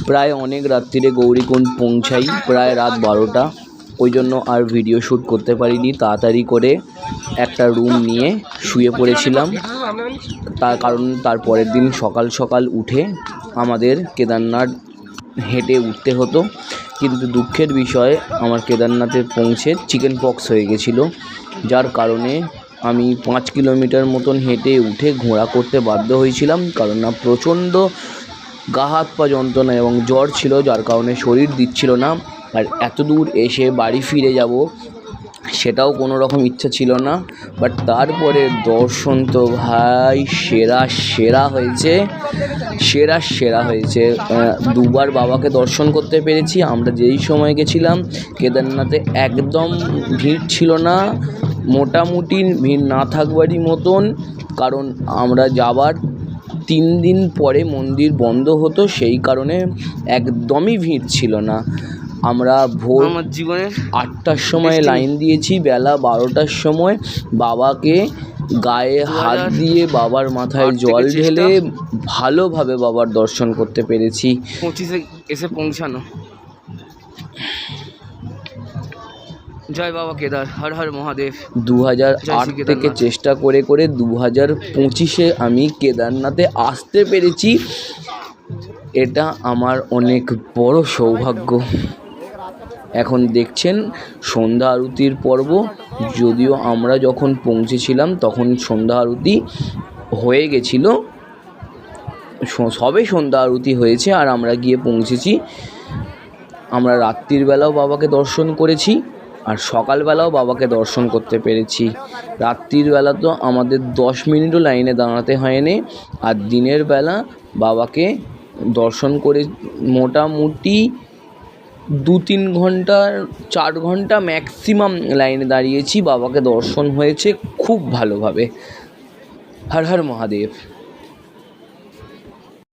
প্রায় অনেক রাত্রিরে গৌরীকুণ্ড পৌঁছাই, প্রায় রাত 12টা। ওই জন্য আর ভিডিও শ্যুট করতে পারিনি। তাড়াতাড়ি করে একটা রুম নিয়ে শুয়ে পড়েছিলাম, তার কারণ তার পরের দিন সকাল সকাল উঠে আমাদের কেদারনাথ হেঁটে উঠতে হতো। কিন্তু দুঃখের বিষয়, আমার কেদারনাথে পৌঁছে চিকেন পক্স হয়ে গেছিলো, যার কারণে আমি 5 কিলোমিটার মতন হেঁটে উঠে ঘোড়া করতে বাধ্য হয়েছিলাম। কারণ না প্রচণ্ড গা হাত পা যন্ত্রণা এবং জ্বর ছিল, যার কারণে শরীর দিচ্ছিল না। আর এত দূর এসে বাড়ি ফিরে যাব সেটাও কোনো রকম ইচ্ছা ছিল না। বাট তারপরে দর্শন তো ভাই সেরা হয়েছে। দুবার বাবাকে দর্শন করতে পেরেছি। আমরা যেই সময় গেছিলাম কেদারনাথে একদম ভিড় ছিল না, মোটামুটি ভিড় না থাকবারই মতন। কারণ আমরা যাবার 3 দিন পরে মন্দির বন্ধ হতো, সেই কারণে একদমই ভিড় ছিল না। আমরা ভোর 8টার সময় লাইন দিয়েছি, বেলা 12টার সময় বাবাকে গায়ে হাত দিয়ে বাবার মাথায় জল ঢেলে ভালোভাবে বাবার দর্শন করতে পেরেছি। 25-এ এসে পৌঁছানো। জয় বাবা কেদার, হর হর মহাদেব। 2008 থেকে চেষ্টা করে 2025-এ আমি কেদারনাথে আসতে পেরেছি। এটা আমার অনেক বড় সৌভাগ্য। এখন দেখছেন সন্ধ্যা আরতির পর্ব। যদিও আমরা যখন পৌঁছেছিলাম তখন সন্ধ্যা আরতি হয়ে গেছিলো, সবে সন্ধ্যা আরতি হয়েছে আর আমরা গিয়ে পৌঁছেছি। আমরা রাত্রির বেলাও বাবাকে দর্শন করেছি আর সকালবেলাও বাবাকে দর্শন করতে পেরেছি। রাত্রির বেলা তো আমাদের 10 মিনিটও লাইনে দাঁড়াতে হয়নি, আর দিনের বেলা বাবাকে দর্শন করে মোটামুটি 2-3 ঘন্টা 4 ঘন্টা ম্যাক্সিমাম লাইনে দাঁড়িয়েছি। বাবাকে দর্শন হয়েছে খুব ভালোভাবে। হর হর মহাদেব।